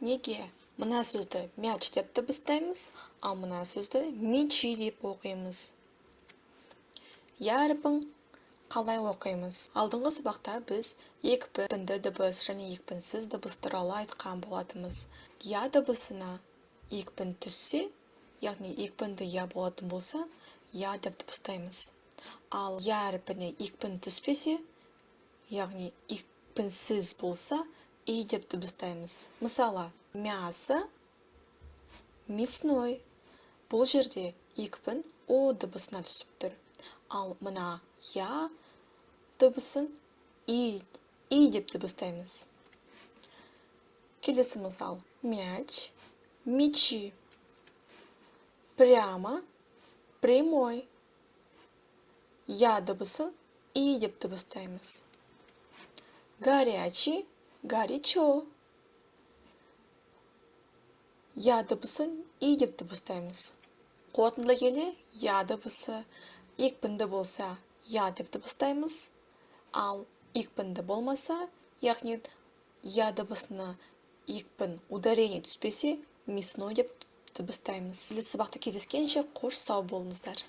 Неге? Мына сөзді мяч деп дыбыстаймыз, ал мына сөзді мячи деп оқимыз. Ярпың қалай оқимыз? Алдыңғы сабақта біз екпінді дыбыс және екпінсіз дыбыс туралы айтқан болатынбыз. Я дыбысына екпін түссе, яғни екпінді я болатын болса, я деп дыбыстаймыз. Ал я әрпіне екпін түспесе, яғни екпінсіз болса, и деп дыбыстаймыз. Мысалы, мясо, мясной. Бұл жерде екпін о дыбысына түсіп тұр. Ал мына я дыбысын и деп дыбыстаймыз. Келесі мысал. Мяч, мячи. Прямо, прямой. Я дыбысын и деп дыбыстаймыз. Горячий, горячо. Я дыбысын и деп дыбыстаймыз. Қорытындылай келе, я дыбысы екпінді болса, я деп дыбыстаймыз. Ал екпінді болмаса, яғни я дыбысына екпін ударение түспесе, мясной деп дыбыстаймыз. Келесі сабақта кездескенше қош сау болыңыздар.